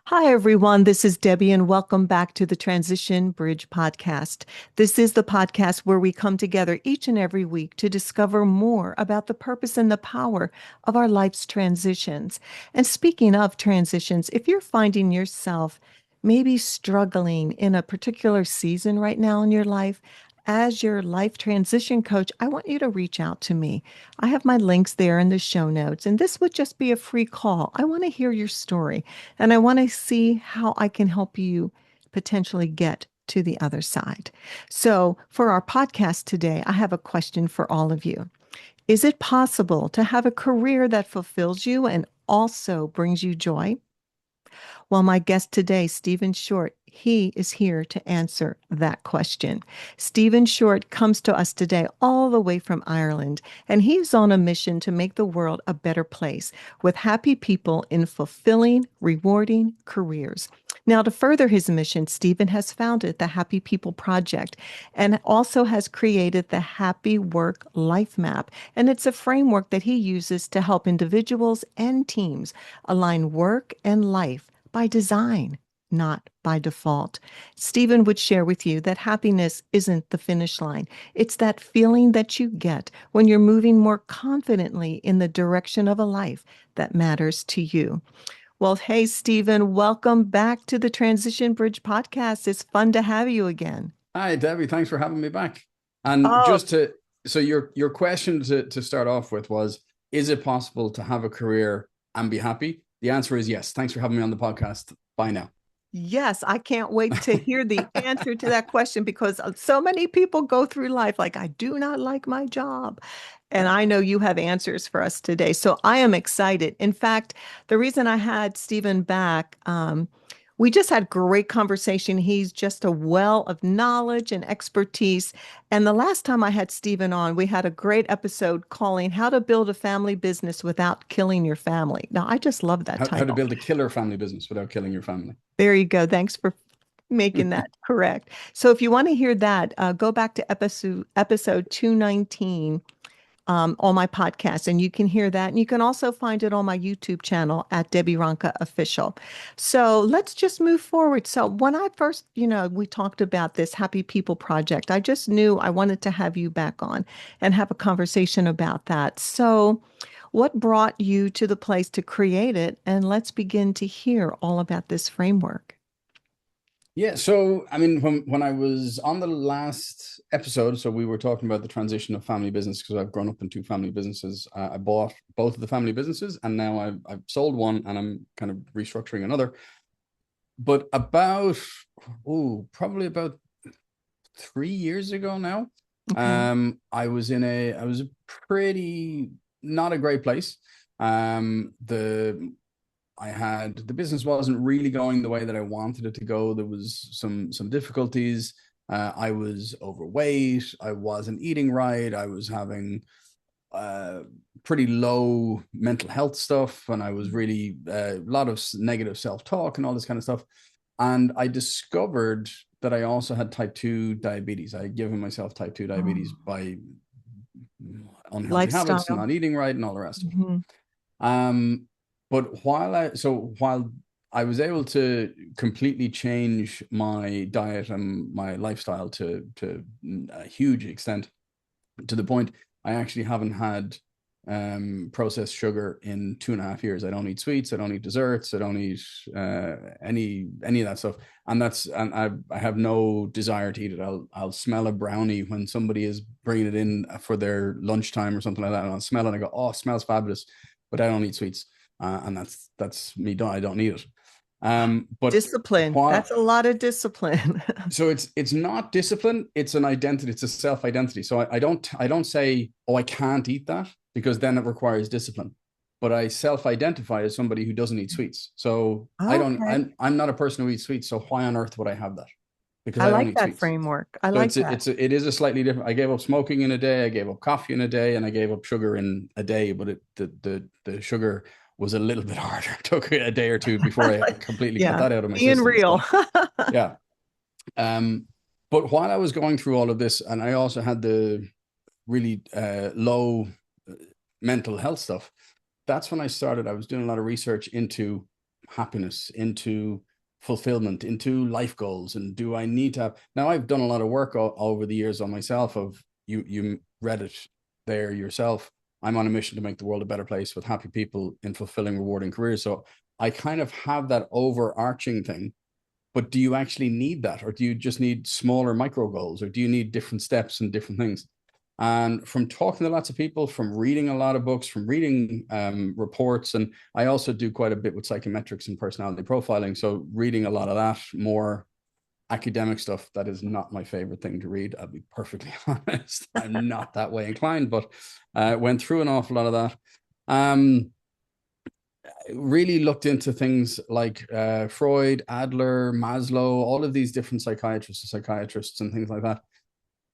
Hi, everyone. This is Debbie, and welcome back to the Transition Bridge podcast. This is the podcast where we come together each and every week to discover more about the purpose and the power of our life's transitions. And speaking of transitions, if you're finding yourself maybe struggling in a particular season right now in your life, as your life transition coach, I want you to reach out to me. I have my links there in the show notes, and this would just be a free call. I want to hear your story. And I want to see how I can help you potentially get to the other side. So, for our podcast today, I have a question for all of you. Is it possible to have a career that fulfills you and also brings you joy? Well, my guest today, Stephen Shortt, he is here to answer that question. Stephen Shortt comes to us today all the way from Ireland, and he's on a mission to make the world a better place with happy people in fulfilling, rewarding careers. Now, to further his mission, Stephen has founded the Happy People Project and also has created the Happy Work Life Map. And it's a framework that he uses to help individuals and teams align work and life by design, not by default. Stephen would share with you that happiness isn't the finish line. It's that feeling that you get when you're moving more confidently in the direction of a life that matters to you. Well, hey, Stephen, welcome back to the Transition Bridge podcast. It's fun to have you again. Hi, Debbie. Thanks for having me back. And Oh, so your question to start off with was, is it possible to have a career and be happy? The answer is yes. Thanks for having me on the podcast. Bye now. yes, I can't wait to hear the answer to that question because so many people go through life like, I do not like my job. And I know you have answers for us today. So I am excited. In fact, the reason I had Stephen back, we just had great conversation. He's just a well of knowledge and expertise. And the last time I had Stephen on, we had a great episode calling How to Build a Family Business Without Killing Your Family. Now, I just love that How to title. build a killer family business without killing your family. There you go. Thanks for making that correct. So if you want to hear that, go back to episode 219 on my podcast, and you can hear that. And you can also find it on my YouTube channel at Debi Ronca Official. So let's just move forward. So when I first, we talked about this Happy People Project, I just knew I wanted to have you back on and have a conversation about that. So what brought you to the place to create it? And let's begin to hear all about this framework. Yeah, so I mean, when I was on the last episode, so we were talking about the transition of family business because I've grown up in two family businesses. I bought both of the family businesses, and now I've sold one, and I'm kind of restructuring another. But probably about 3 years ago now, Okay. I was a pretty not a great place. The I had the business wasn't really going the way that I wanted it to go. There was some difficulties. I was overweight. I wasn't eating right. I was having uh, pretty low mental health stuff, and I was really a lot of negative self talk and all this kind of stuff. And I discovered that I also had type 2 diabetes. I had given myself type 2 diabetes Oh, by unhealthy habits, lifestyle. not eating right, and all the rest of it. Mhm. Um, but while I was able to completely change my diet and my lifestyle to a huge extent, to the point I actually haven't had processed sugar in 2.5 years. I don't eat sweets, I don't eat desserts, I don't eat any of that stuff. And I have no desire to eat it. I'll smell a brownie when somebody is bringing it in for their lunchtime or something like that, and I'll smell it and I go, oh, it smells fabulous, but I don't eat sweets. And that's me done. I don't need it. But Discipline. while That's a lot of discipline. so it's not discipline, it's an identity, it's a self-identity. So I don't say, oh, I can't eat that, because then it requires discipline. But I self-identify as somebody who doesn't eat sweets. So I don't Okay. I'm not a person who eats sweets. So why on earth would I have that? Because I I don't like eat that sweets. framework. I So like that. it is a slightly different. I gave up smoking in a day, I gave up coffee in a day, and I gave up sugar in a day. But the sugar was a little bit harder. It took a day or two before I Like, completely got yeah, that out of my being system. real. So yeah. Um, but while I was going through all of this, and I also had the really low mental health stuff, that's when I started. I was doing a lot of research into happiness, into fulfillment, into life goals, and do I need to have? Now, I've done a lot of work over the years on myself. Of you read it there yourself. I'm on a mission to make the world a better place with happy people in fulfilling, rewarding careers. So I kind of have that overarching thing. But do you actually need that, or do you just need smaller micro goals, or do you need different steps and different things? And from talking to lots of people, from reading a lot of books, from reading reports, and I also do quite a bit with psychometrics and personality profiling. So reading a lot of that, more academic stuff, that is not my favorite thing to read. I'll be perfectly honest. I'm not that way inclined, but went through an awful lot of that. Really looked into things like Freud, Adler, Maslow, all of these different psychiatrists and things like that.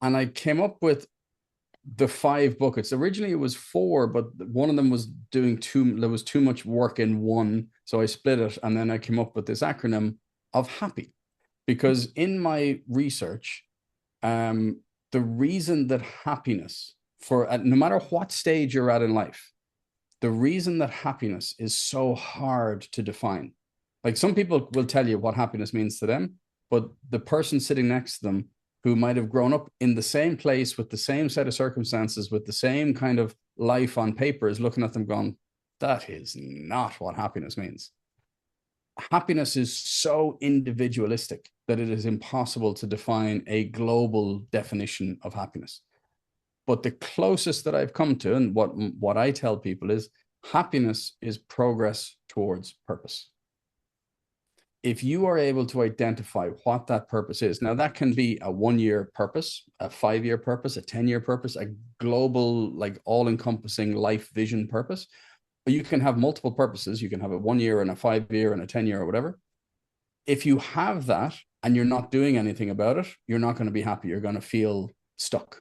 And I came up with the 5 buckets. Originally it was 4, but one of them was there was too much work in one. So I split it, and then I came up with this acronym of HAPPY. Because in my research, the reason that happiness, for no matter what stage you're at in life, the reason that happiness is so hard to define, like some people will tell you what happiness means to them, but the person sitting next to them who might have grown up in the same place with the same set of circumstances, with the same kind of life on paper, is looking at them going, that is not what happiness means. Happiness is so individualistic that it is impossible to define a global definition of happiness. But the closest that I've come to, and what I tell people, is happiness is progress towards purpose. If you are able to identify what that purpose is, now that can be a 1-year purpose, a 5-year purpose, a 10-year purpose, a global, like all-encompassing life vision purpose. But you can have multiple purposes. You can have a 1-year and a 5-year and a 10-year or whatever. If you have that and you're not doing anything about it, you're not going to be happy. You're going to feel stuck.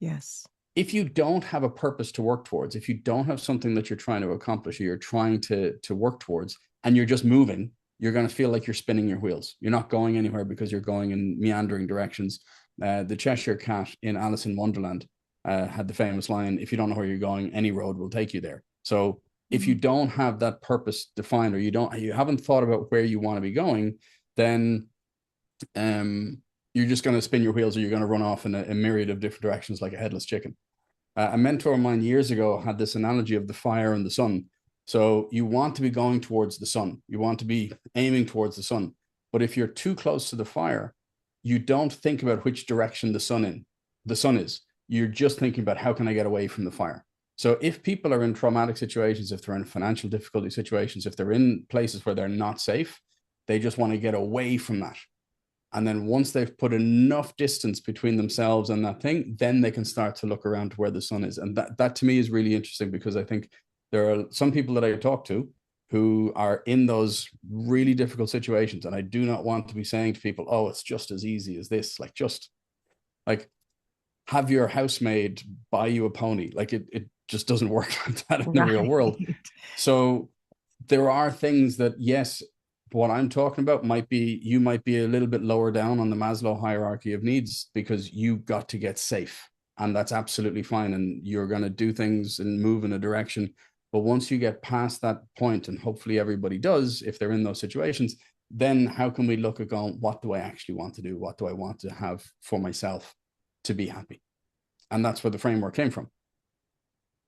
Yes. If you don't have a purpose to work towards, if you don't have something that you're trying to accomplish, or you're trying to work towards, and you're just moving, you're going to feel like you're spinning your wheels. You're not going anywhere because you're going in meandering directions. The Cheshire Cat in Alice in Wonderland had the famous line, if you don't know where you're going, any road will take you there. So if you don't have that purpose defined, or you haven't thought about where you want to be going, then you're just going to spin your wheels, or you're going to run off in a myriad of different directions like a headless chicken. A mentor of mine years ago had this analogy of the fire and the sun. So you want to be going towards the sun. You want to be aiming towards the sun. But if you're too close to the fire, you don't think about which direction the sun is. You're just thinking about, how can I get away from the fire? So if people are in traumatic situations, if they're in financial difficulty situations, if they're in places where they're not safe, they just want to get away from that. And then once they've put enough distance between themselves and that thing, then they can start to look around to where the sun is. And that to me is really interesting, because I think there are some people that I talk to who are in those really difficult situations. And I do not want to be saying to people, oh, it's just as easy as this. Like, just like, have your housemaid buy you a pony. Like, it just doesn't work like that in the real world. So there are things that, yes, what I'm talking about you might be a little bit lower down on the Maslow hierarchy of needs, because you got to get safe, and that's absolutely fine. And you're going to do things and move in a direction. But once you get past that point, and hopefully everybody does, if they're in those situations, then how can we look at going, what do I actually want to do? What do I want to have for myself to be happy? And that's where the framework came from.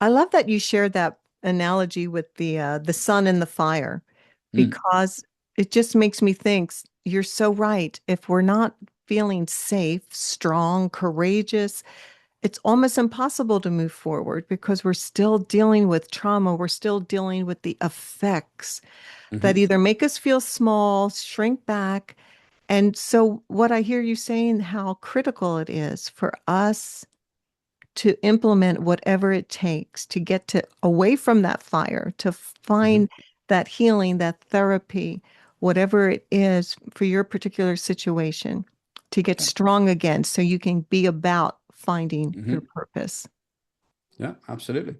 I love that you shared that analogy with the sun and the fire, because it just makes me think, you're so right. If we're not feeling safe, strong, courageous, it's almost impossible to move forward, because we're still dealing with trauma. We're still dealing with the effects that either make us feel small, shrink back. And so what I hear you saying, how critical it is for us to implement whatever it takes to get to away from that fire, to find that healing, that therapy, whatever it is for your particular situation, to get strong again so you can be about finding your purpose. Yeah, absolutely.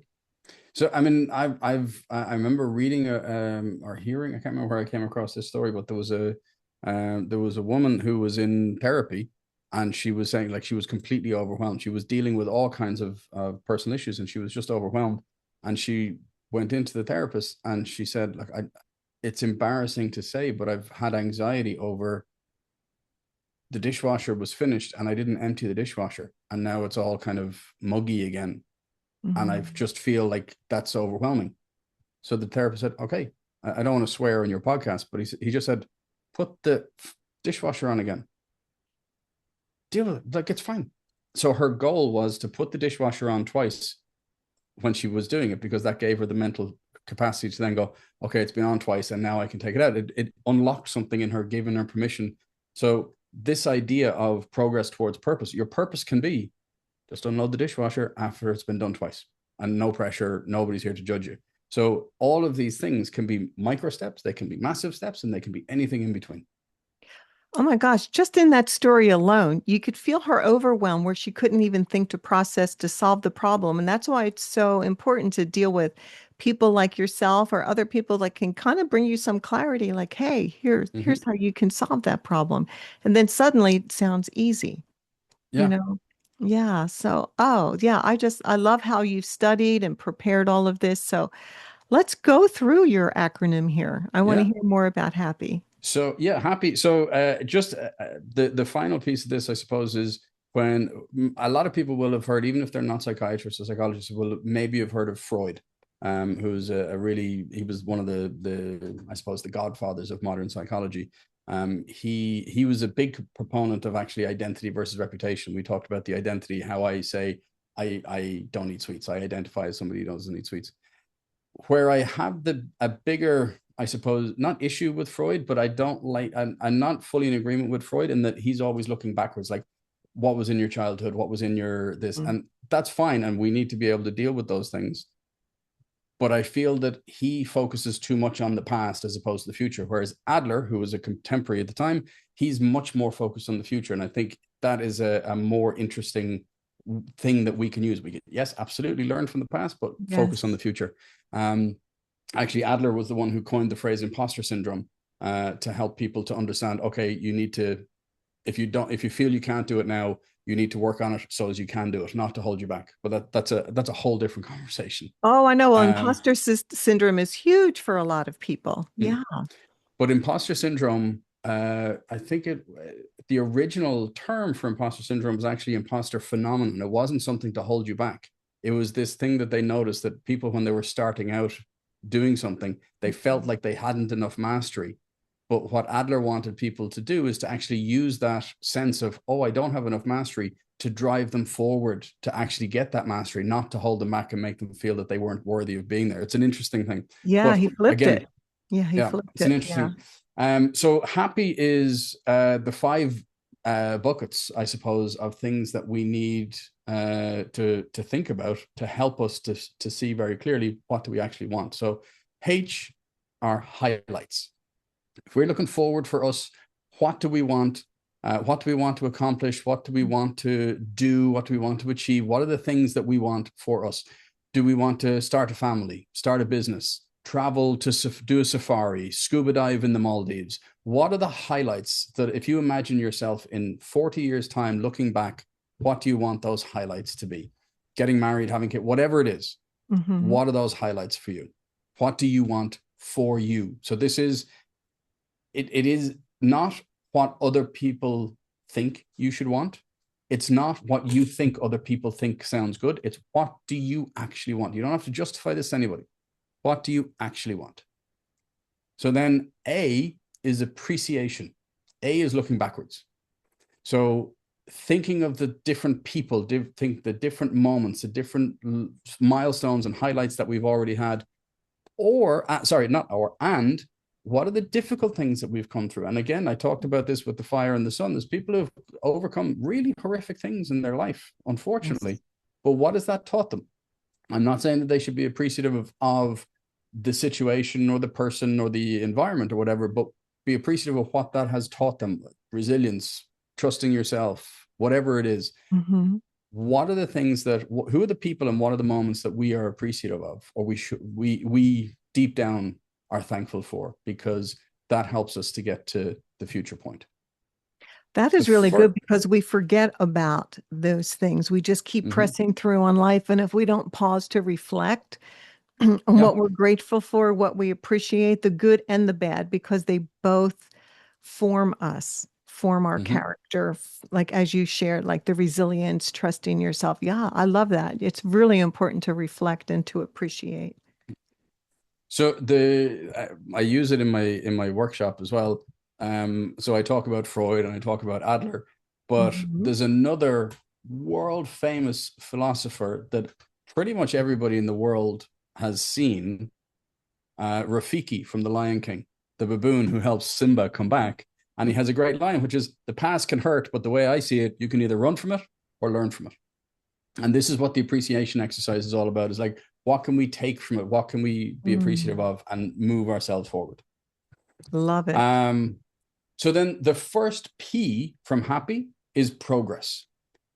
So, I mean, I remember reading or hearing, I can't remember where I came across this story, but there was a woman who was in therapy, and she was saying, like, she was completely overwhelmed. She was dealing with all kinds of personal issues, and she was just overwhelmed. And she went into the therapist, and she said, like, it's embarrassing to say, but I've had anxiety over the dishwasher was finished and I didn't empty the dishwasher. And now it's all kind of muggy again. And I Mhm. just feel like that's overwhelming. So the therapist said, okay, I don't want to swear on your podcast, but he just said, put the dishwasher on again. Deal with it. Like, it's fine. So her goal was to put the dishwasher on twice when she was doing it, because that gave her the mental capacity to then go, okay, it's been on twice and now I can take it out. It unlocked something in her, giving her permission. So this idea of progress towards purpose, your purpose can be just unload the dishwasher after it's been done twice, and no pressure. Nobody's here to judge you. So all of these things can be micro steps, they can be massive steps, and they can be anything in between. Oh my gosh, just in that story alone, you could feel her overwhelm where she couldn't even think to process to solve the problem. And that's why it's so important to deal with people like yourself or other people that can kind of bring you some clarity, like, hey, here's Mm-hmm. how you can solve that problem. And then suddenly it sounds easy, you Yeah. know? Yeah. So, oh, yeah, I love how you've studied and prepared all of this. So let's go through your acronym here. I want to Yeah. hear more about happy. So yeah, happy. So just the final piece of this, I suppose, is when a lot of people will have heard, even if they're not psychiatrists or psychologists, will maybe have heard of Freud, who's a really, he was one of the I suppose the godfathers of modern psychology. He was a big proponent of actually identity versus reputation. We talked about the identity, how I say I don't eat sweets. I identify as somebody who doesn't eat sweets. Where I have a bigger, I suppose, not issue with Freud, but I don't like, I'm not fully in agreement with Freud in that he's always looking backwards, like what was in your childhood, what was in your this, Mm. and that's fine, and we need to be able to deal with those things. But I feel that he focuses too much on the past as opposed to the future. Whereas Adler, who was a contemporary at the time, he's much more focused on the future, and I think that is a more interesting thing that we can use. We can, yes, absolutely learn from the past, but focus on the Yes. future. Um, Actually, Adler was the one who coined the phrase imposter syndrome, to help people to understand, okay, you need to, if you feel you can't do it now, you need to work on it so as you can do it, not to hold you back. But that's a whole different conversation. Oh, I know. Well, um imposter syndrome is huge for a lot of people. mm. Yeah. But imposter syndrome, I think the original term for imposter syndrome was actually imposter phenomenon. It wasn't something to hold you back. It was this thing that they noticed that people, when they were starting out doing something, they felt like they hadn't enough mastery. But what Adler wanted people to do is to actually use that sense of, oh, I don't have enough mastery, to drive them forward to actually get that mastery, not to hold them back and make them feel that they weren't worthy of being there. It's an interesting thing. Yeah, But he flipped it. again, Yeah, he yeah, flipped it's an it. Yeah. interesting. So happy is the five buckets, I suppose, of things that we need to think about to help us to see very clearly what do we actually want. So H are highlights. If we're looking forward for us, what do we want? What do we want to accomplish? What do we want to do? What do we want to achieve? What are the things that we want for us? Do we want to start a family, start a business, travel to do a safari, scuba dive in the Maldives? What are the highlights that, if you imagine yourself in 40 years' time looking back, what do you want those highlights to be? Getting married, having kids, whatever it is, Hmm. what are those highlights for you? What do you want for you? So this is, it is not what other people think you should want. It's not what you think other people think sounds good. It's what do you actually want? You don't have to justify this to anybody. What do you actually want? So then A is appreciation. A is looking backwards. So thinking of the different people, think the different moments, the different milestones and highlights that we've already had, or sorry, not or, and what are the difficult things that we've come through? And again, I talked about this with the fire and the sun. There's people who've overcome really horrific things in their life, Yes. unfortunately. But what has that taught them? I'm not saying that they should be appreciative of the situation or the person or the environment or whatever, but be appreciative of what that has taught them: resilience, trusting yourself, whatever it is. Hmm. What are the things that, who are the people and what are the moments that we are appreciative of, or we deep down are thankful for, because that helps us to get to the future point. That The is really good first, because we forget about those things. We just keep mm-hmm, pressing through on life. And if we don't pause to reflect, and Yeah. what we're grateful for, what we appreciate, the good and the bad, because they both form us, form our Hmm. character, like as you shared, like the resilience, trusting yourself. Yeah, I love that. It's really important to reflect and to appreciate. So I use it in my workshop as well. So I talk about Freud and I talk about Adler, but Mhm. there's another world famous philosopher that pretty much everybody in the world has seen, Rafiki from The Lion King, the baboon who helps Simba come back. And he has a great line, which is, the past can hurt, but the way I see it, you can either run from it or learn from it. And this is what the appreciation exercise is all about, is like, what can we take from it? What can we be appreciative Mm, of and move ourselves forward? love it. Um, so then the first P from happy is progress.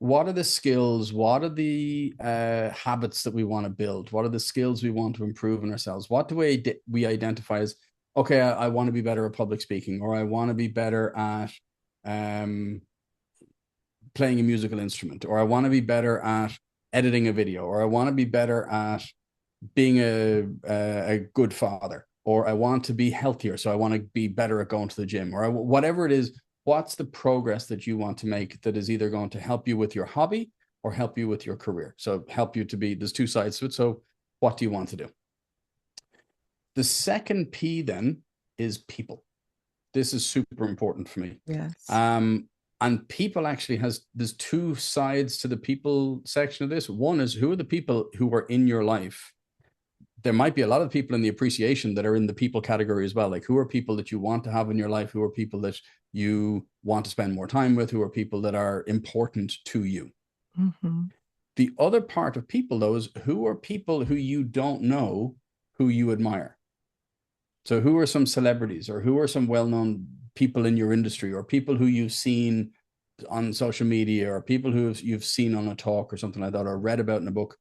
What are the skills? What are the habits that we want to build? What are the skills we want to improve in ourselves? What do we identify as, okay, I want to be better at public speaking, or I want to be better at um, playing a musical instrument, or I want to be better at editing a video, or I want to be better at being a good father, or I want to be healthier, so I want to be better at going to the gym, or whatever it is. What's the progress that you want to make that is either going to help you with your hobby or help you with your career? So help you to be, there's two sides to it. So what do you want to do? The second P then is people. This is super important for me. Yes. Um, and people actually there's two sides to the people section of this. One is, who are the people who are in your life? There might be a lot of people in the appreciation that are in the people category as well. Like, who are people that you want to have in your life? Who are people that you want to spend more time with? Who are people that are important to you? Hmm. The other part of people, though, is, who are people who you don't know who you admire? So who are some celebrities, or who are some well-known people in your industry, or people who you've seen on social media, or people who you've seen on a talk or something like that, or read about in a book?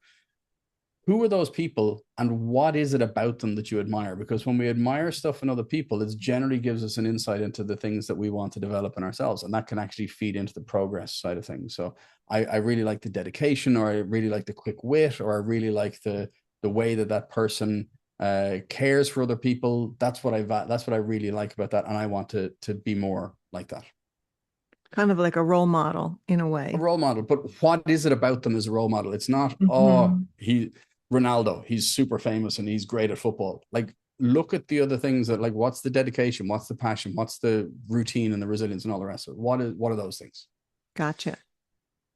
Who are those people, and what is it about them that you admire? Because when we admire stuff in other people, it generally gives us an insight into the things that we want to develop in ourselves, and that can actually feed into the progress side of things. So I really like the dedication, or I really like the quick wit, or I really like the way that that person cares for other people. That's what I really like about that, and I want to be more like that. Kind of like a role model in a A way. role model, but what is it about them as a role model? It's not, oh, Hmm. Ronaldo, he's super famous and he's great at football. Like, look at the other things that, like, what's the dedication, what's the passion, what's the routine and the resilience and all the rest of it? What are those things? Gotcha.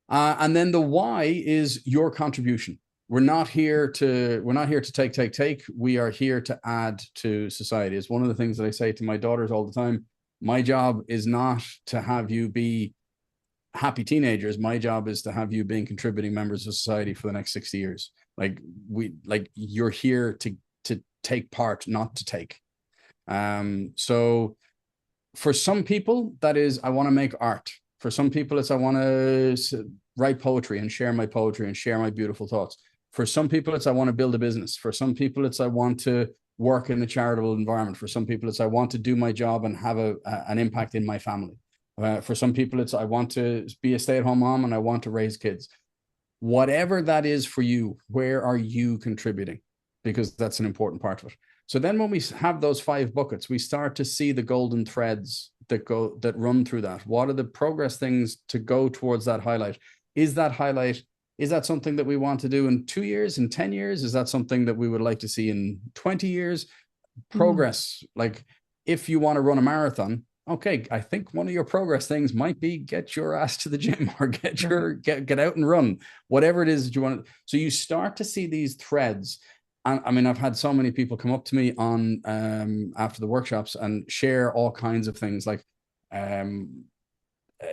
And then the why is your contribution. We're not here to take. We are here to add to society. It's one of the things that I say to my daughters all the time. My job is not to have you be happy teenagers. My job is to have you being contributing members of society for the next 60 years. Like you're here to take part, not to take. So for some people, that is, I want to make art. For some people, it's, I want to write poetry and share my poetry and share my beautiful thoughts. For some people, it's, I want to build a business. For some people, it's, I want to work in a charitable environment. For some people, it's, I want to do my job and have an impact in my family. For some people, it's, I want to be a stay-at-home mom and I want to raise kids. Whatever that is for you, where are you contributing? Because that's an important part of it. So then when we have those 5 buckets, we start to see the golden threads that run through that. What are the progress things to go towards that highlight? Is that something that we want to do in 2 years, in 10 years? Is that something that we would like to see in 20 years? Mm. Progress, like, if you want to run a marathon, okay, I think one of your progress things might be, get your ass to the gym, or Right. get out and run, whatever it is that you want. So you start to see these threads. And I mean, I've had so many people come up to me on after the workshops and share all kinds of things. Like, um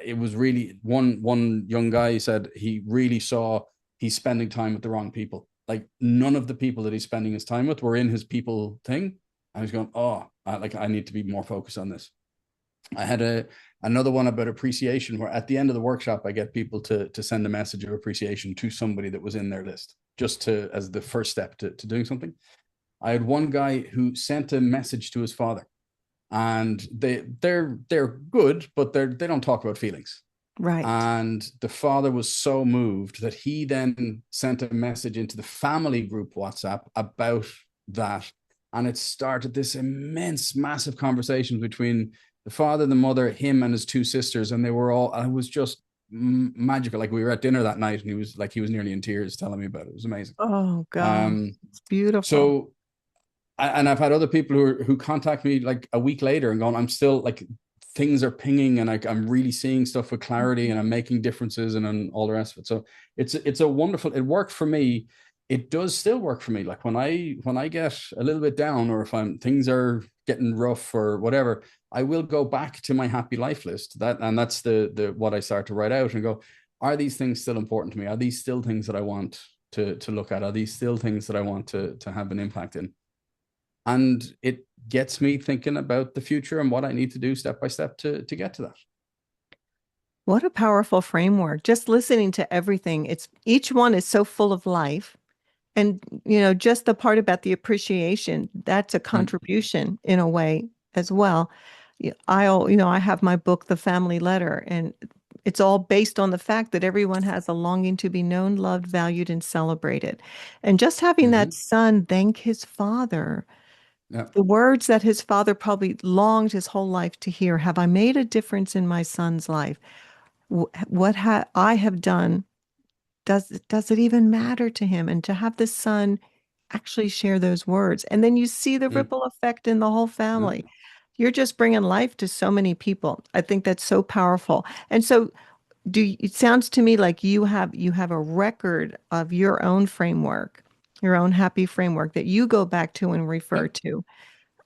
it was really, one young guy said he really saw he's spending time with the wrong people. Like, none of the people that he's spending his time with were in his people thing. And he's going, oh, I need to be more focused on this. I had another one about appreciation, where at the end of the workshop, I get people to send a message of appreciation to somebody that was in their list, just to, as the first step to doing something. I had one guy who sent a message to his father, and they're good, but they don't talk about feelings. Right. And the father was so moved that he then sent a message into the family group WhatsApp about that. And it started this immense, massive conversation between the father, the mother, him, and his two sisters. And they were all, it was just magical. Like, we were at dinner that night and he was nearly in tears telling me about it. It was amazing. Oh God, Um, it's beautiful. so and I've had other people who contact me like a week later and going, I'm still like, things are pinging and I'm really seeing stuff with clarity and I'm making differences and all the rest of it. So it's a wonderful, it worked for me. It does still work for me. Like when I get a little bit down, or if things are getting rough or whatever, I will go back to my happy life list. That's the what I start to write out and go, are these things still important to me? Are these still things that I want to look at? Are these still things that I want to have an impact in? And it gets me thinking about the future and what I need to do step by step to get to that. What a powerful framework. Just listening to everything. It's each one is so full of life. And, just the part about the appreciation, that's a Mm, contribution in a way as well. I have my book, The Family Letter, and it's all based on the fact that everyone has a longing to be known, loved, valued, and celebrated. And just having that mhm. son thank his father, Yeah, the words that his father probably longed his whole life to hear, have I made a difference in my son's life? What I have done, does it even matter to him? And to have the son actually share those words, and then you see the mm, ripple effect in the whole yeah, family. You're just bringing life to so many people. I think that's so powerful. And so, it sounds to me like you have a record of your own framework, your own happy framework that you go back to and refer yep, to.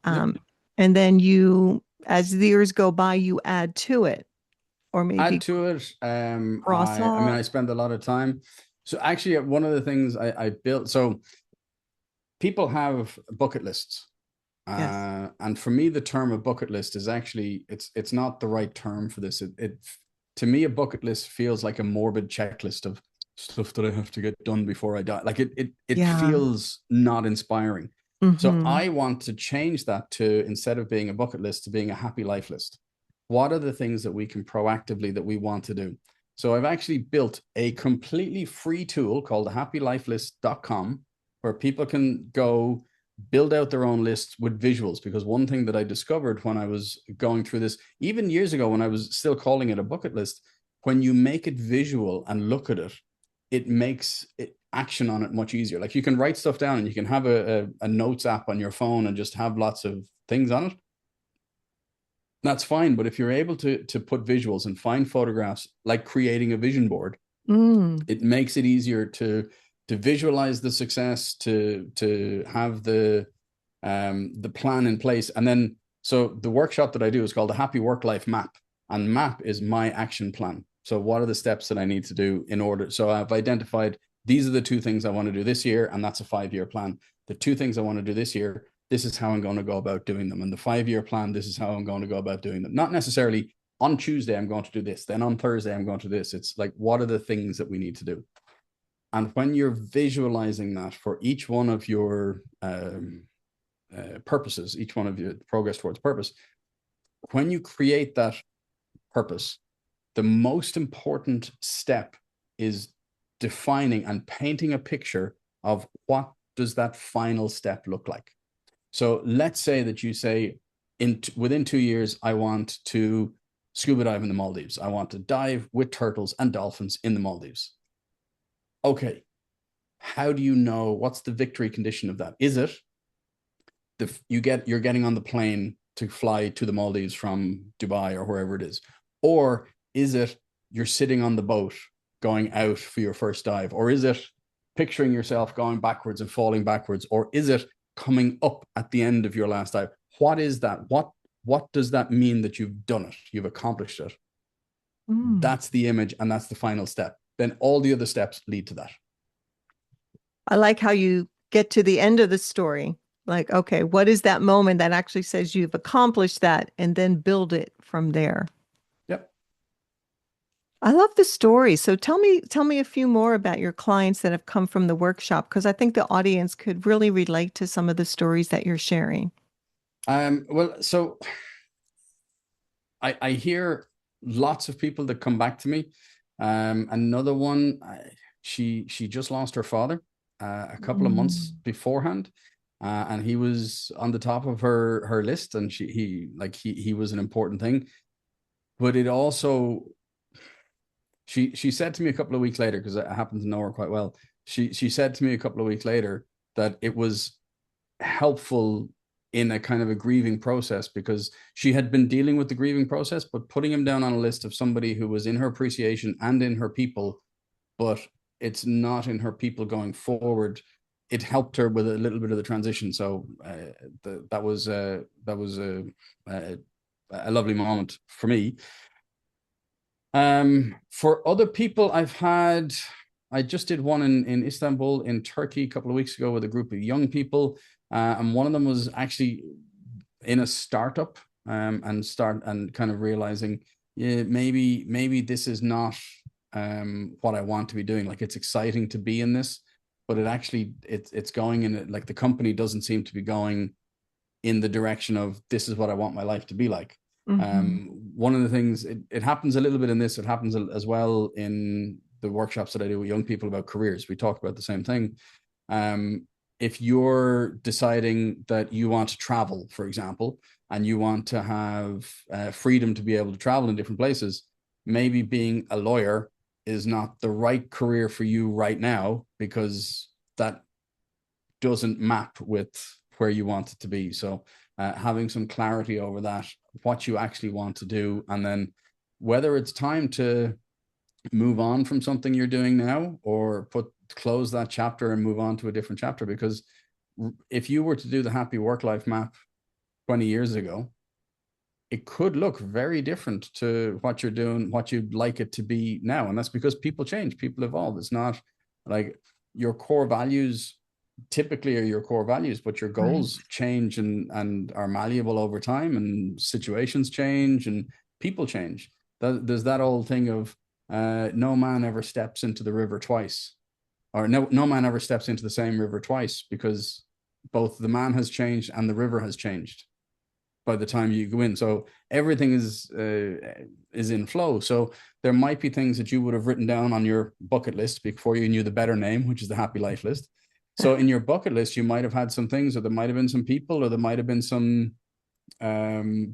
yep. And then as the years go by, you add to it, or Add maybe to it. cross I mean, off. I spend a lot of time. So actually, one of the things I built. So people have bucket lists. Yes. And for me, the term a bucket list is actually, it's not the right term for this. It to me, a bucket list feels like a morbid checklist of stuff that I have to get done before I die. Like it Yeah. feels not inspiring. So Mm-hmm. I want to change that to, instead of being a bucket list, to being a happy life list. What are the things that we can proactively, that we want to do? So I've actually built a completely free tool called happylifalist.com, where people can go build out their own lists with visuals. Because one thing that I discovered when I was going through this, even years ago when I was still calling it a bucket list, when you make it visual and look at it, it makes action on it much easier. Like, you can write stuff down and you can have a notes app on your phone and just have lots of things on it. That's fine. But if you're able to put visuals and find photographs, like creating a vision board, Mm. it makes it easier to visualize the success, to have the plan in place. And then, so the workshop that I do is called the Happy Work Life Map, and map is my action plan. So what are the steps that I need to do in order? So I've identified, these are the two things I want to do this year, and that's a 5-year plan. The two things I want to do this year, this is how I'm going to go about doing them. And the 5-year plan, this is how I'm going to go about doing them. Not necessarily on Tuesday I'm going to do this, then on Thursday I'm going to do this. It's like, what are the things that we need to do? And when you're visualizing that for each one of your purposes, each one of your progress towards purpose, when you create that purpose, the most important step is defining and painting a picture of what does that final step look like. So let's say that you say, within 2 years, I want to scuba dive in the Maldives. I want to dive with turtles and dolphins in the Maldives. Okay, how do you know, what's the victory condition of that? Is it you're getting on the plane to fly to the Maldives from Dubai or wherever it is? Or is it you're sitting on the boat going out for your first dive? Or is it picturing yourself going backwards and falling backwards? Or is it coming up at the end of your last dive? What is that? What does that mean that you've done it? You've accomplished it. Mm. That's the image, and that's the final step. Then all the other steps lead to that. I like how you get to the end of the story. Like, okay, what is that moment that actually says you've accomplished that, and then build it from there. Yep. I love the story. So tell me a few more about your clients that have come from the workshop, because I think the audience could really relate to some of the stories that you're sharing. Well, so I hear lots of people that come back to me. Another one, she just lost her father a couple of months Mm. beforehand, and he was on the top of her list, and he was an important thing. But it also, she said to me a couple of weeks later, because I happen to know her quite well. She said to me a couple of weeks later that it was helpful in a kind of a grieving process, because she had been dealing with the grieving process, but putting him down on a list of somebody who was in her appreciation and in her people, but it's not in her people going forward. It helped her with a little bit of the transition. So that was a lovely moment for me. For other people, I just did one in Istanbul, in Turkey, a couple of weeks ago with a group of young people. And one of them was actually in a startup, and kind of realizing, yeah, maybe this is not what I want to be doing. Like, it's exciting to be in this, but it's going in it, like the company doesn't seem to be going in the direction of, this is what I want my life to be like. Mhm. One of the things, it happens a little bit in this, it happens as well in the workshops that I do with young people about careers. We talk about the same thing. Um, if you're deciding that you want to travel, for example, and you want to have freedom to be able to travel in different places, maybe being a lawyer is not the right career for you right now, because that doesn't map with where you want it to be. So having some clarity over that, what you actually want to do, and then whether it's time to move on from something you're doing now, or close that chapter and move on to a different chapter. Because if you were to do the happy work life map 20 years ago, it could look very different to what you're doing, what you'd like it to be now. And that's because people change, people evolve. It's not like your core values typically are your core values, but your Right. goals change and are malleable over time, and situations change and people change. There's that old thing of no man ever steps into the river twice, or no man ever steps into the same river twice, because both the man has changed and the river has changed by the time you go in. So everything is in flow. So there might be things that you would have written down on your bucket list before you knew the better name, which is the happy life list. So in your bucket list, you might have had some things, or there might have been some people, or there might have been some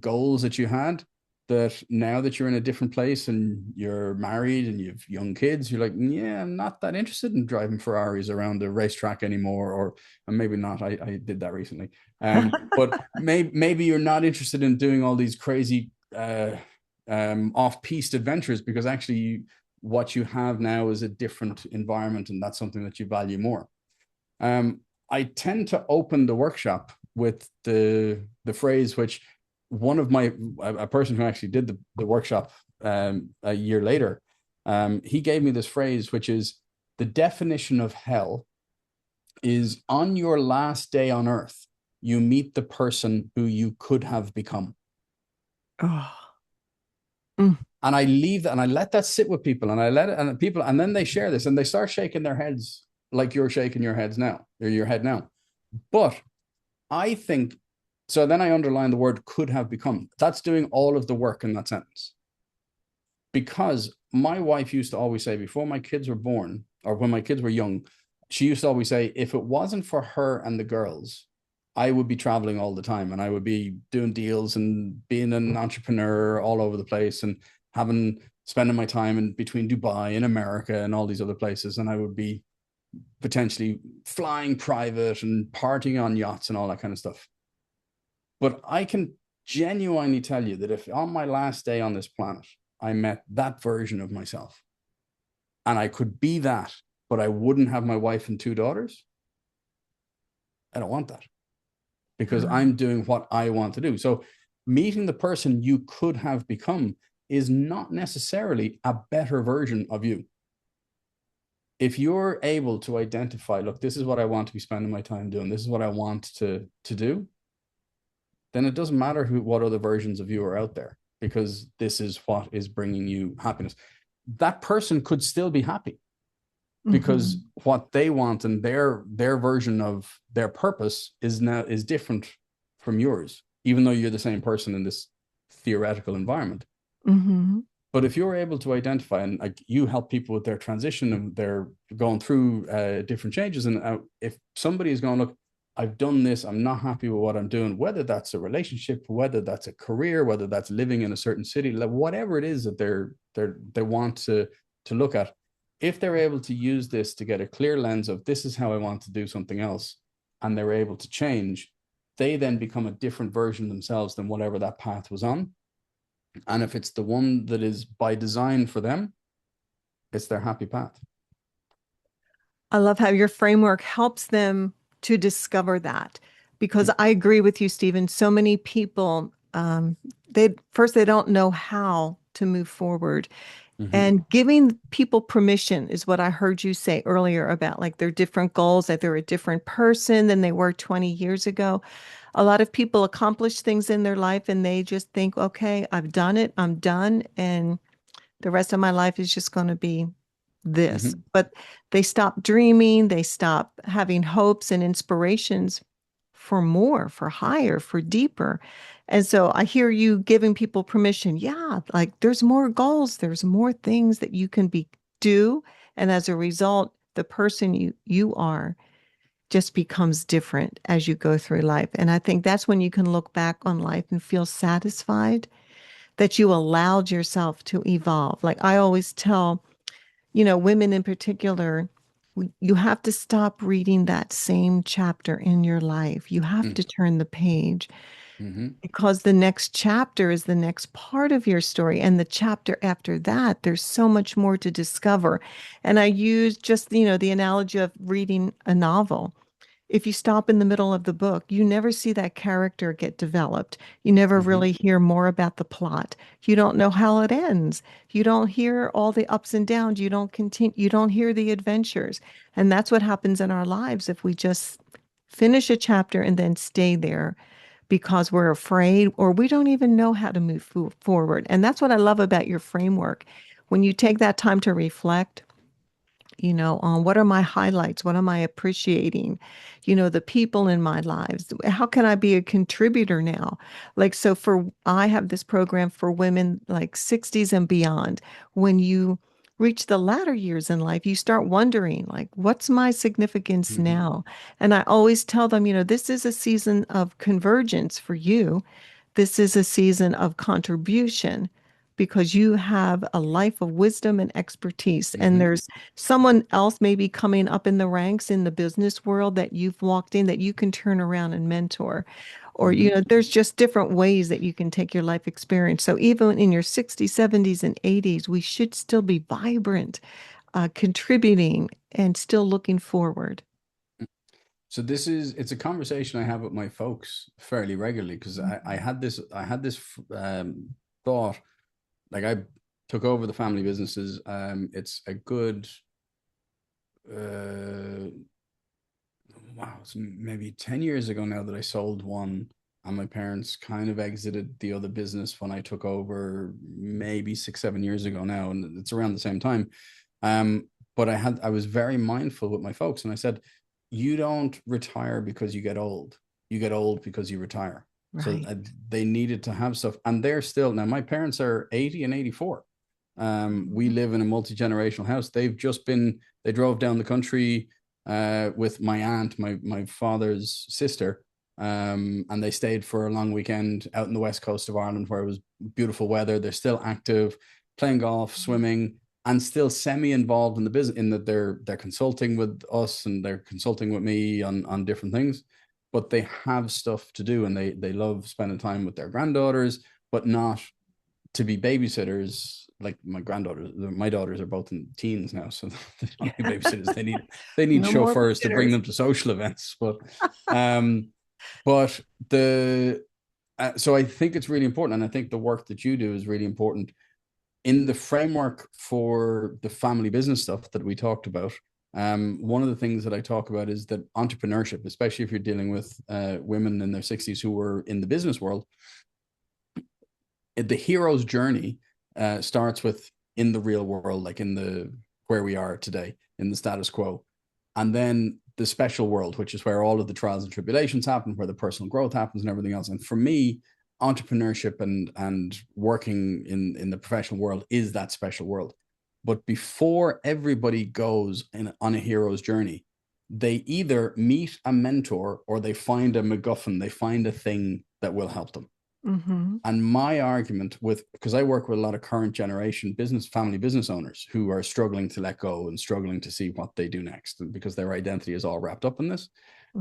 goals that you had, that now that you're in a different place and you're married and you've young kids, you're like, yeah, I'm not that interested in driving Ferraris around the racetrack anymore. Or and maybe not. I did that recently. But maybe you're not interested in doing all these crazy off-piste adventures, because actually what you have now is a different environment, and that's something that you value more. I tend to open the workshop with the phrase, which one of my a person who actually did the workshop a year later, he gave me this phrase, which is, the definition of hell is, on your last day on earth, you meet the person who you could have become. Oh. Mm. And I leave that, and I let that sit with people, and I let it, and people, and then they share this, and they start shaking their heads like you're shaking your heads now, or your head now. But I think, so then I underline the word could have become. That's doing all of the work in that sentence. Because my wife used to always say, before my kids were born, or when my kids were young, she used to always say, if it wasn't for her and the girls, I would be traveling all the time, and I would be doing deals and being an entrepreneur all over the place, and spending my time in between Dubai and America and all these other places. And I would be potentially flying private and partying on yachts and all that kind of stuff. But I can genuinely tell you that if on my last day on this planet, I met that version of myself, and I could be that, but I wouldn't have my wife and two daughters, I don't want that, because Oh. I'm doing what I want to do. So meeting the person you could have become is not necessarily a better version of you. If you're able to identify, look, this is what I want to be spending my time doing, this is what I want to do, then it doesn't matter what other versions of you are out there, because this is what is bringing you happiness. That person could still be happy, because Mhm. what they want and their version of their purpose is different from yours, even though you're the same person in this theoretical environment. Mhm. But if you're able to identify, and like you help people with their transition and they're going through different changes, and if somebody is going, look, I've done this, I'm not happy with what I'm doing, whether that's a relationship, whether that's a career, whether that's living in a certain city, like whatever it is that they want to look at, if they're able to use this to get a clear lens of this is how I want to do something else, and they're able to change, they then become a different version of themselves than whatever that path was on. And if it's the one that is by design for them, it's their happy path. I love how your framework helps them to discover that because I agree with you, Stephen. So many people, they don't know how to move forward. Mm-hmm. And giving people permission is what I heard you say earlier about like their different goals, that they're a different person than they were 20 years ago. A lot of people accomplish things in their life and they just think, okay, I've done it, I'm done, and the rest of my life is just going to be this. Mm-hmm. But they stop dreaming, they stop having hopes and inspirations for more, for higher, for deeper. And so I hear you giving people permission. Yeah, like there's more goals, there's more things that you can be do. And as a result, the person you are just becomes different as you go through life. And I think that's when you can look back on life and feel satisfied that you allowed yourself to evolve. Like I always tell, women in particular, you have to stop reading that same chapter in your life. You have to turn the page Mm-hmm. because the next chapter is the next part of your story. And the chapter after that, there's so much more to discover. And I use just, the analogy of reading a novel. If you stop in the middle of the book, you never see that character get developed. You never Mm-hmm. really hear more about the plot. You don't know how it ends. You don't hear all the ups and downs. You don't hear the adventures. And that's what happens in our lives if we just finish a chapter and then stay there because we're afraid or we don't even know how to move forward. And that's what I love about your framework. When you take that time to reflect, on what are my highlights? What am I appreciating? The people in my lives. How can I be a contributor now? Like, so I have this program for women like 60s and beyond. When you reach the latter years in life, you start wondering, like, what's my significance Mm-hmm. now? And I always tell them, this is a season of convergence for you. This is a season of contribution because you have a life of wisdom and expertise. And Mm-hmm. there's someone else maybe coming up in the ranks in the business world that you've walked in that you can turn around and mentor. Or, Mm-hmm. there's just different ways that you can take your life experience. So even in your 60s, 70s, and 80s, we should still be vibrant, contributing, and still looking forward. So it's a conversation I have with my folks fairly regularly because I had this thought, like I took over the family businesses. It's a good wow, it's maybe 10 years ago now that I sold one, and my parents kind of exited the other business when I took over maybe 6, 7 years ago now, and it's around the same time. Um, but I was very mindful with my folks, and I said, you don't retire because you get old. You get old because you retire. So Right. they needed to have stuff, and they're still now. My parents are 80 and 84. We Mhm. live in a multi-generational house. They drove down the country with my aunt, my father's sister, and they stayed for a long weekend out in the west coast of Ireland where it was beautiful weather. They're still active, playing golf, swimming, and still semi-involved in the business. In that they're consulting with us and they're consulting with me on different things, but they have stuff to do and they love spending time with their granddaughters, but not to be babysitters. Like my daughters are both in teens now, so they don't need babysitters. They need No more chauffeurs to bring visitors. them to social events. Um, but the so I think it's really important, and I think the work that you do is really important in the framework for the family business stuff that we talked about. One of the things that I talk about is that entrepreneurship, especially if you're dealing with women in their 60s who were in the business world, the hero's journey starts with in the real world, like in the where we are today, in the status quo, and then the special world, which is where all of the trials and tribulations happen, where the personal growth happens, and everything else. And for me, entrepreneurship and working in the professional world is that special world. But before everybody goes on a hero's journey, they either meet a mentor or they find a MacGuffin, they find a thing that will help them. Mm-hmm. And my argument with, because I work with a lot of current generation family business owners who are struggling to let go and struggling to see what they do next because their identity is all wrapped up in this.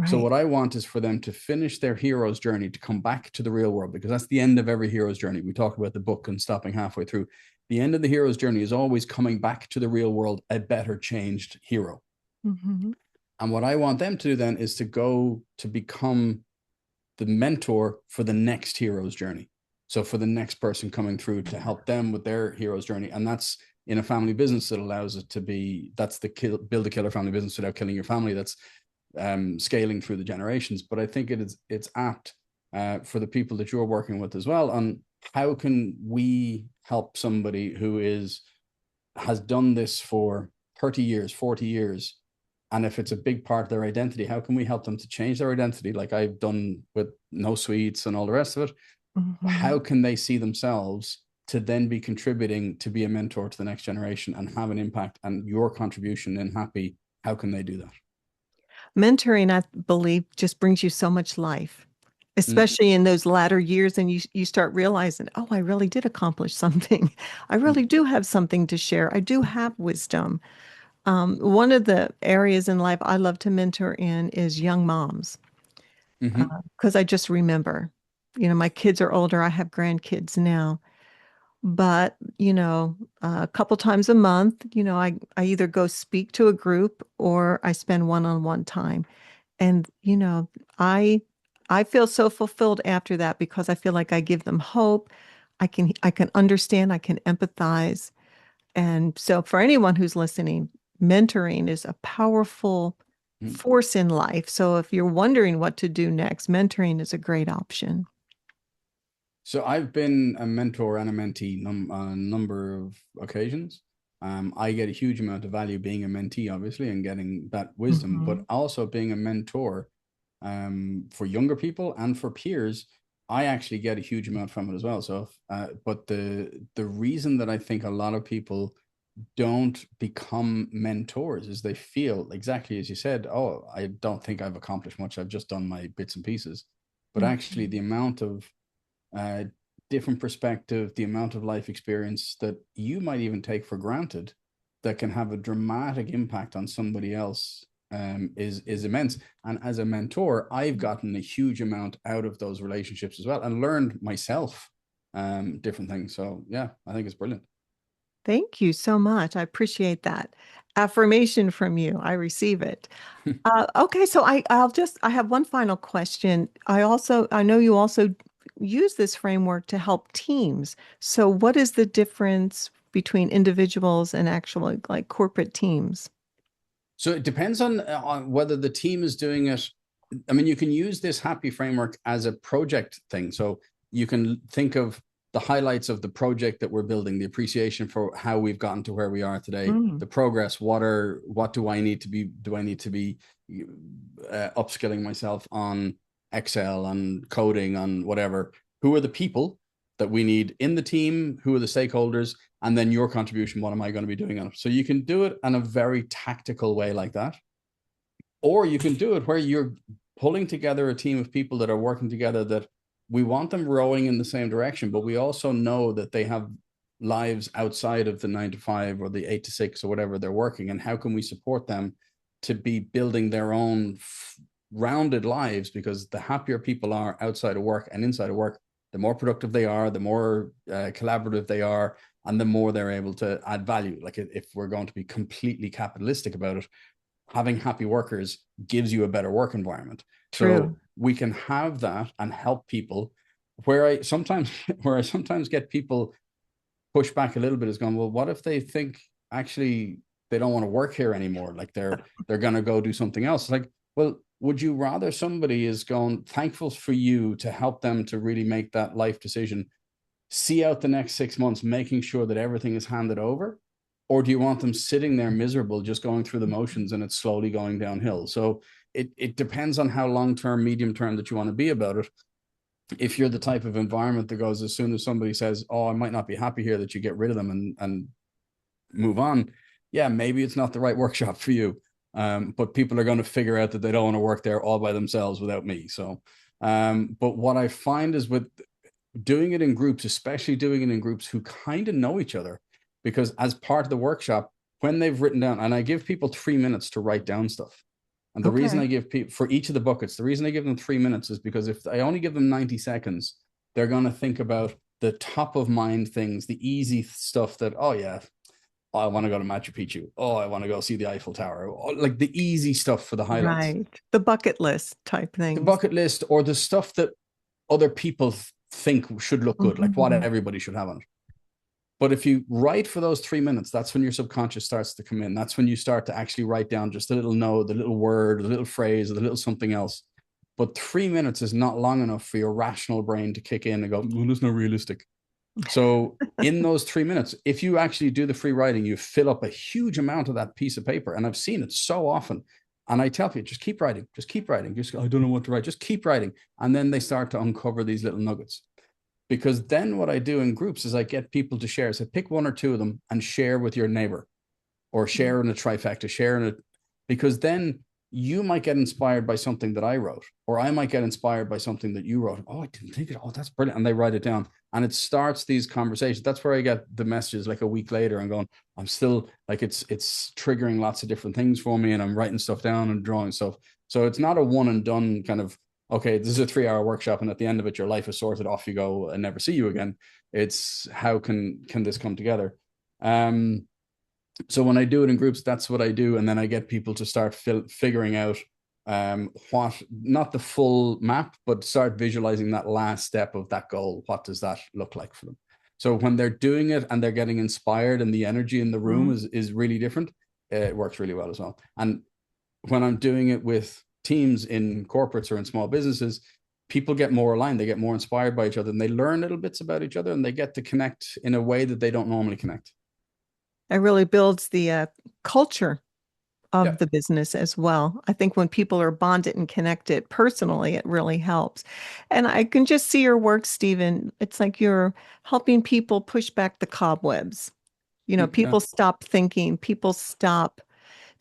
So Right. what I want is for them to finish their hero's journey, to come back to the real world, because that's the end of every hero's journey. We talk about the book and stopping halfway through. The end of the hero's journey is always coming back to the real world, a better changed hero. Mm-hmm. And what I want them to do then is to go to become the mentor for the next hero's journey. So for the next person coming through to help them with their hero's journey. And that's in a family business that allows it to be, that's the build a killer family business without killing your family. That's scaling through the generations. But I think it's apt for the people that you're working with as well on how can we help somebody who has done this for 30 years, 40 years, and if it's a big part of their identity, how can we help them to change their identity like I've done with No Sweets and all the rest of it? Mm-hmm. How can they see themselves to then be contributing to be a mentor to the next generation and have an impact, and your contribution in Happy, how can they do that? Mentoring, I believe, just brings you so much life, Mm, especially in those latter years, and you start realizing, oh, I really did accomplish something. I mm, really do have something to share. I do have wisdom. One of the areas in life I love to mentor in is young moms, mm-hmm, because I just remember, my kids are older. I have grandkids now, but a couple times a month, I either go speak to a group or I spend one-on-one time. And I I feel so fulfilled after that because I feel like I give them hope. I can understand, I can empathize. And so for anyone who's listening, mentoring is a powerful mm. force in life. So if you're wondering what to do next, mentoring is a great option. So I've been a mentor and a mentee a number of occasions. I get a huge amount of value being a mentee, obviously, and getting that wisdom, but Hmm. also being a mentor for younger people and for peers. I actually get a huge amount from it as well. So, but the reason that I think a lot of people don't become mentors is they feel exactly as you said, oh, I don't think I've accomplished much. I've just done my bits and pieces. But actually, the Hmm. amount of uh, different perspective, the amount of life experience that you might even take for granted that can have a dramatic impact on somebody else is immense. And as a mentor, I've gotten a huge amount out of those relationships as well and learned myself different things. So yeah, I think it's brilliant. Thank you so much. I appreciate that affirmation from you. I receive it. Okay, so I have one final question. I know you also use this framework to help teams. So what is the difference between individuals and actual like corporate teams? So it depends on whether the team is doing it. I mean, you can use this happy framework as a project thing. So you can think of the highlights of the project that we're building, the appreciation for how we've gotten to where we are today, Mm. the progress. What do I need to be? Do I need to be upskilling myself on Excel, on coding, on whatever? Who are the people that we need in the team? Who are the stakeholders? And then your contribution, what am I going to be doing on it? So you can do it in a very tactical way like that, or you can do it where you're pulling together a team of people that are working together, that we want them rowing in the same direction, but we also know that they have lives outside of the 9 to 5 or the 8 to 6 or whatever they're working, and how can we support them to be building their own rounded lives, because the happier people are outside of work and inside of work, the more productive they are, the more collaborative they are, and the more they're able to add value. Like if we're going to be completely capitalistic about it, having happy workers gives you a better work environment. So True. we can have that and help people. Where I sometimes get people push back a little bit is going, well, what if they think actually they don't want to work here anymore? Like they're gonna go do something else. Like, well, would you rather somebody is going thankful for you to help them to really make that life decision, see out the next 6 months, making sure that everything is handed over? Or do you want them sitting there miserable, just going through the motions and it's slowly going downhill? So it depends on how long term, medium term that you want to be about it. if you're the type of environment that goes, as soon as somebody says, "Oh, I might not be happy here," that you get rid of them and move on. Yeah, maybe it's not the right workshop for you. But people are going to figure out that they don't want to work there all by themselves without me. So, but what I find is with doing it in groups, especially doing it in groups who kind of know each other, because as part of the workshop, when they've written down, and I give people 3 minutes to write down stuff. And the reason Okay. I give people for each of the buckets, the reason I give them 3 minutes is because if I only give them 90 seconds, they're going to think about the top of mind things, the easy stuff that, oh, yeah, oh, I want to go to Machu Picchu. Oh, I want to go see the Eiffel Tower. Oh, like the easy stuff for the highlights, Right. The bucket list type the things. bucket list, or the stuff that other people think should look good, like what Mhm. everybody should have on it. But if you write for those 3 minutes, that's when your subconscious starts to come in. That's when you start to actually write down just a little note, the little word, the little phrase, the little something else. But 3 minutes is not long enough for your rational brain to kick in and go, well, that's not realistic. So in those 3 minutes, if you actually do the free writing, you fill up a huge amount of that piece of paper. And I've seen it so often. And I tell people, just keep writing, just keep writing. Just, I don't know what to write. Just keep writing. And then they start to uncover these little nuggets. Because then what I do in groups is I get people to share. So pick one or two of them and share with your neighbor, or share in a trifecta, share in a, because then you might get inspired by something that I wrote, or I might get inspired by something that you wrote. Oh, I didn't think it. Oh, that's brilliant. And they write it down. And it starts these conversations. That's where I get the messages like a week later and going, I'm still like, it's triggering lots of different things for me. And I'm writing stuff down and drawing stuff. So it's not a one and done kind of, okay, this is a 3 hour workshop. And at the end of it, your life is sorted, off you go and never see you again. It's how can this come together? So when I do it in groups, that's what I do, and then I get people to start figuring out what, not the full map, but start visualizing that last step of that goal. What does that look like for them? So when they're doing it and they're getting inspired, and the energy in the room Mhm. is really different, it works really well as well. And when I'm doing it with teams in corporates or in small businesses, people get more aligned, they get more inspired by each other, and they learn little bits about each other, and they get to connect in a way that they don't normally connect. It really builds the culture Yeah. of the business as well. I think when people are bonded and connected personally, it really helps. And I can just see your work, Stephen. It's like you're helping people push back the cobwebs. Yeah. People stop thinking, people stop,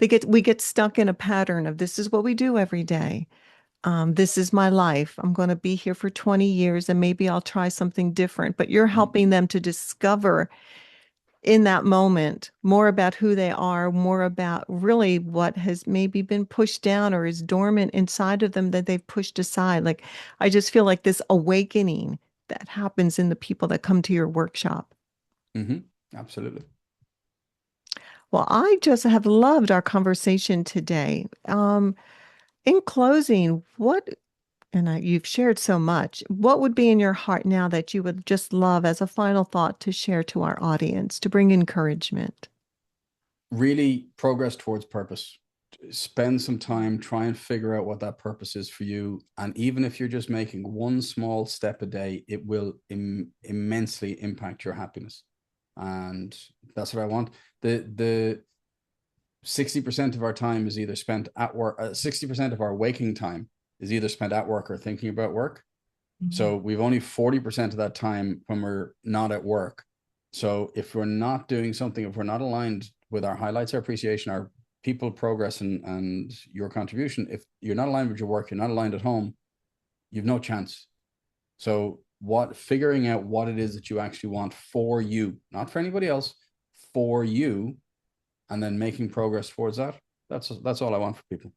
we get stuck in a pattern of this is what we do every day. This is my life. I'm going to be here for 20 years and maybe I'll try something different. But you're helping them to discover in that moment more about who they are, more about really what has maybe been pushed down or is dormant inside of them that they've pushed aside. Like, I just feel like this awakening that happens in the people that come to your workshop. Mm-hmm. Absolutely. Well, I just have loved our conversation today. In closing, you've shared so much, what would be in your heart now that you would just love as a final thought to share to our audience to bring encouragement? Really progress towards purpose. Spend some time, try and figure out what that purpose is for you. And even if you're just making one small step a day, it will immensely impact your happiness. And that's what I want. The 60% of our time is either spent at work, 60% of our waking time is either spent at work or thinking about work. Mhm. So we've only 40% of that time when we're not at work. So if we're not doing something, if we're not aligned with our highlights, our appreciation, our people progress, and your contribution, if you're not aligned with your work, you're not aligned at home, you've no chance. So figuring out what it is that you actually want for you, not for anybody else, for you, and then making progress towards that. That's all I want for people.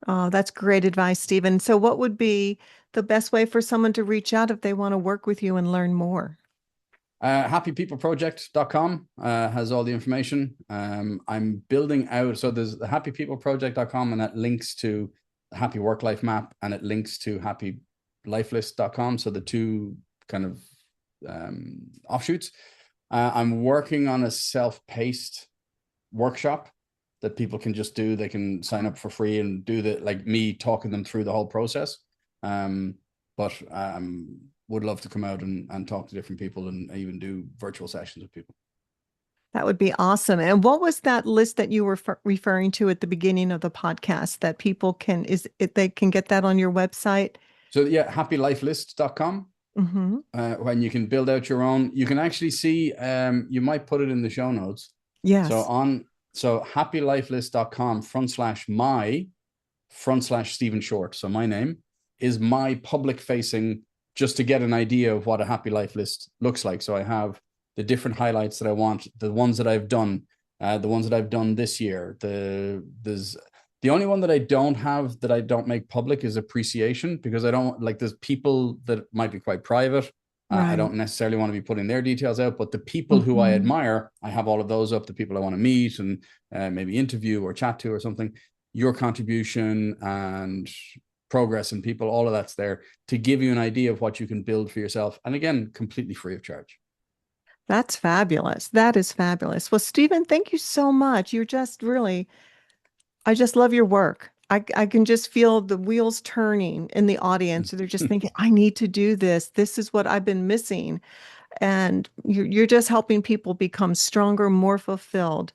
Oh, that's great advice, Stephen. So, what would be the best way for someone to reach out if they want to work with you and learn more? Happypeopleproject.com has all the information. I'm building out, so there's the happypeopleproject.com, and that links to the happy work life map, and it links to happylifelist.com. So the two kind of offshoots. I'm working on a self-paced workshop that people can just do. They can sign up for free and do the, like me talking them through the whole process. But would love to come out and talk to different people and even do virtual sessions with people. That would be awesome. And what was that list that you were referring to at the beginning of the podcast that people can, is it, they can get that on your website? So yeah, happylifelist.com. Hmm. When you can build out your own, you can actually see, you might put it in the show notes. So Yes. on, so happylifelist.com /my /Stephen Shortt. So my name is my public facing, just to get an idea of what a happy life list looks like. So I have the different highlights that I want, the ones that I've done, the ones that I've done this year. There's the only one that I don't have, that I don't make public, is appreciation, because I don't like, there's people that might be quite private. I Right. don't necessarily want to be putting their details out, but the people who I Hmm. admire, I have all of those up. The people I want to meet and maybe interview or chat to or something. Your contribution and progress and people, all of that's there to give you an idea of what you can build for yourself. And again, completely free of charge. That's fabulous. That is fabulous. Well, Stephen, thank you so much. You're just really, I just love your work. I can just feel the wheels turning in the audience. They're just thinking, I need to do this. This is what I've been missing. And you're just helping people become stronger, more fulfilled.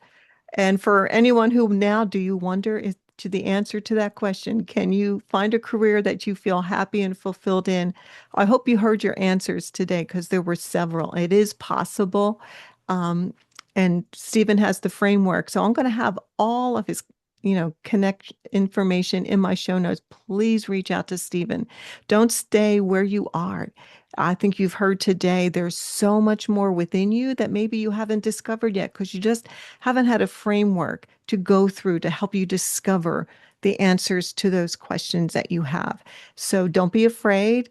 And for anyone who now, do you wonder is to the answer to that question, can you find a career that you feel happy and fulfilled in? I hope you heard your answers today because there were several. It is possible. Um, and Stephen has the framework. So I'm going to have all of his, connect information in my show notes. Please reach out to Stephen. Don't stay where you are. I think you've heard today there's so much more within you that maybe you haven't discovered yet because you just haven't had a framework to go through to help you discover the answers to those questions that you have. So don't be afraid.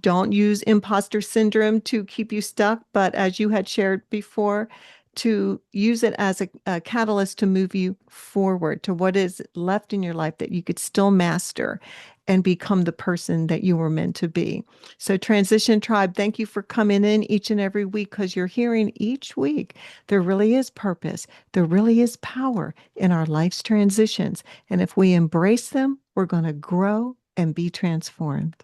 Don't use imposter syndrome to keep you stuck, but as you had shared before, to use it as a catalyst to move you forward to what is left in your life that you could still master and become the person that you were meant to be. So, Transition Tribe, thank you for coming in each and every week because you're hearing each week there really is purpose, there really is power in our life's transitions. And if we embrace them, we're going to grow and be transformed.